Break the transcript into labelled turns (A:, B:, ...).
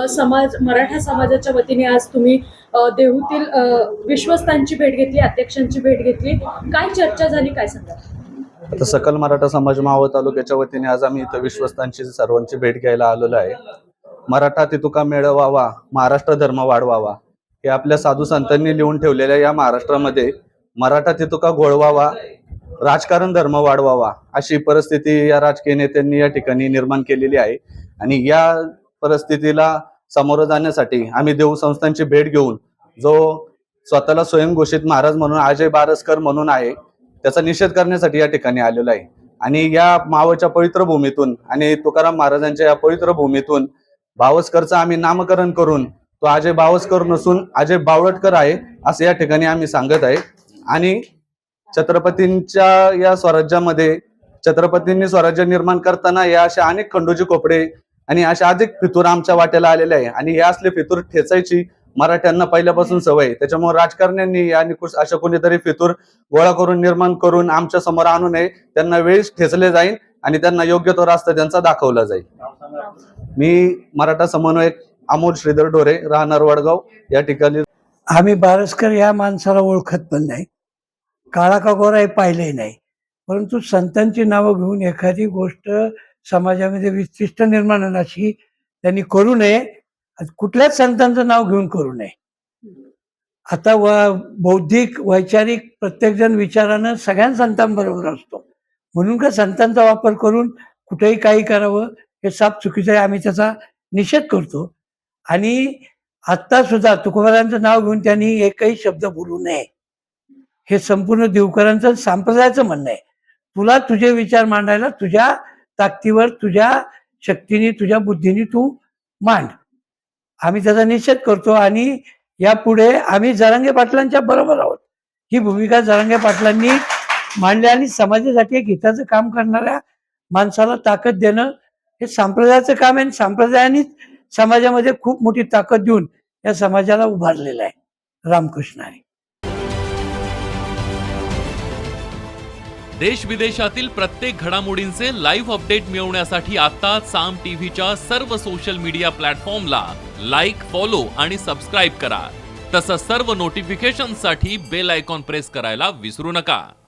A: समाज मराठा समाजाच्या वतीने आज तुम्ही देहूतील विश्वस्तांची भेट घेतली, अध्यक्षांची भेट घेतली. काय चर्चा झाली, काय सांगा?
B: आता सकल मराठा समाज मावळ तालुक्याच्या वतीने आज आम्ही इथं विश्वस्तांची सर्वांची भेट घ्यायला आलेलो आहे. मराठा तितुका मेळवावा, महाराष्ट्र धर्म वाढवावा हे आपल्या साधू संतांनी लिहून ठेवलेल्या या महाराष्ट्रामध्ये मराठा तितुका घोळवावा, राजकारण धर्म वाढवावा अशी परिस्थिती या राजकीय नेत्यांनी या ठिकाणी निर्माण केलेली आहे. आणि या परिस्थितीला सामोरं जाण्यासाठी आम्ही देऊ संस्थांची भेट घेऊन जो स्वतःला स्वयंघोषित महाराज म्हणून अजय बारसकर म्हणून आहे त्याचा निषेध करण्यासाठी या ठिकाणी आलेलो आहे. आणि या मावळच्या पवित्र भूमीतून आणि तुकाराम महाराजांच्या या पवित्र भूमीतून बावस्करचं आम्ही नामकरण करून तो अजय बावस्कर नसून अजय बावळटकर आहे असं या ठिकाणी आम्ही सांगत आहे. आणि छत्रपतींच्या या स्वराज्यामध्ये छत्रपतींनी स्वराज्य निर्माण करताना या अशा अनेक खंडोजी कोपडे आणि अशा अधिक फितूर आमच्या वाट्याला आलेले आहे. आणि हे असले फितूर ठेचायची मराठ्यांना पहिल्यापासून सवय, त्याच्यामुळे राजकारण्यांनी आणि अशा कोणीतरी फितूर गोळा करून निर्माण करून आमच्या समोर आणू नये. त्यांना वेळीच ठेचले जाईल आणि त्यांना योग्य तो रास्ता त्यांचा दाखवला जाईल. मी मराठा समन्वयक अमोल श्रीधर ढोरे, राहणार वडगाव या ठिकाणी.
C: आम्ही बारसकर या माणसाला ओळखत पण नाही, काळा का गोरा हे पाहिलंही नाही, परंतु संतांची नावं घेऊन एखादी गोष्ट समाजामध्ये विशिष्ट निर्माण अशी त्यांनी करू नये. कुठल्याच संतांचं नाव घेऊन करू नये. आता बौद्धिक वैचारिक प्रत्येकजण विचारानं सगळ्या संतांबरोबर असतो, म्हणून का संतांचा वापर करून कुठेही काही करावं हे साफ चुकीचं आहे. आम्ही त्याचा निषेध करतो. आणि आत्ता सुद्धा तुकोबारांचं नाव घेऊन त्यांनी एकही शब्द बोलू नये हे संपूर्ण देवकरांचं संप्रदायाचं म्हणणं आहे. तुला तुझे विचार मांडायला तुझ्या ताकदीवर, तुझ्या शक्तीने, तुझ्या बुद्धीने तू मांड. आम्ही त्याचा निषेध करतो. आणि यापुढे आम्ही जरांगे पाटलांच्या बरोबर आहोत. ही भूमिका जरांगे पाटलांनी मांडली आणि समाजासाठी एक हिताचं काम करणाऱ्या माणसाला ताकद देणं हे संप्रदायाचं काम आहे. संप्रदायानेच समाजामध्ये खूप मोठी ताकद देऊन या समाजाला उभारलेलं आहे. रामकृष्ण आहे.
D: देश विदेशातील प्रत्येक घडामोडींचे लाईव्ह अपडेट मिळवण्यासाठी आता साम टीव्हीच्या सर्व सोशल मीडिया प्लॅटफॉर्मला लाईक, फॉलो आणि सबस्क्राईब करा. तसंच सर्व नोटिफिकेशनसाठी बेल आयकॉन प्रेस करायला विसरू नका.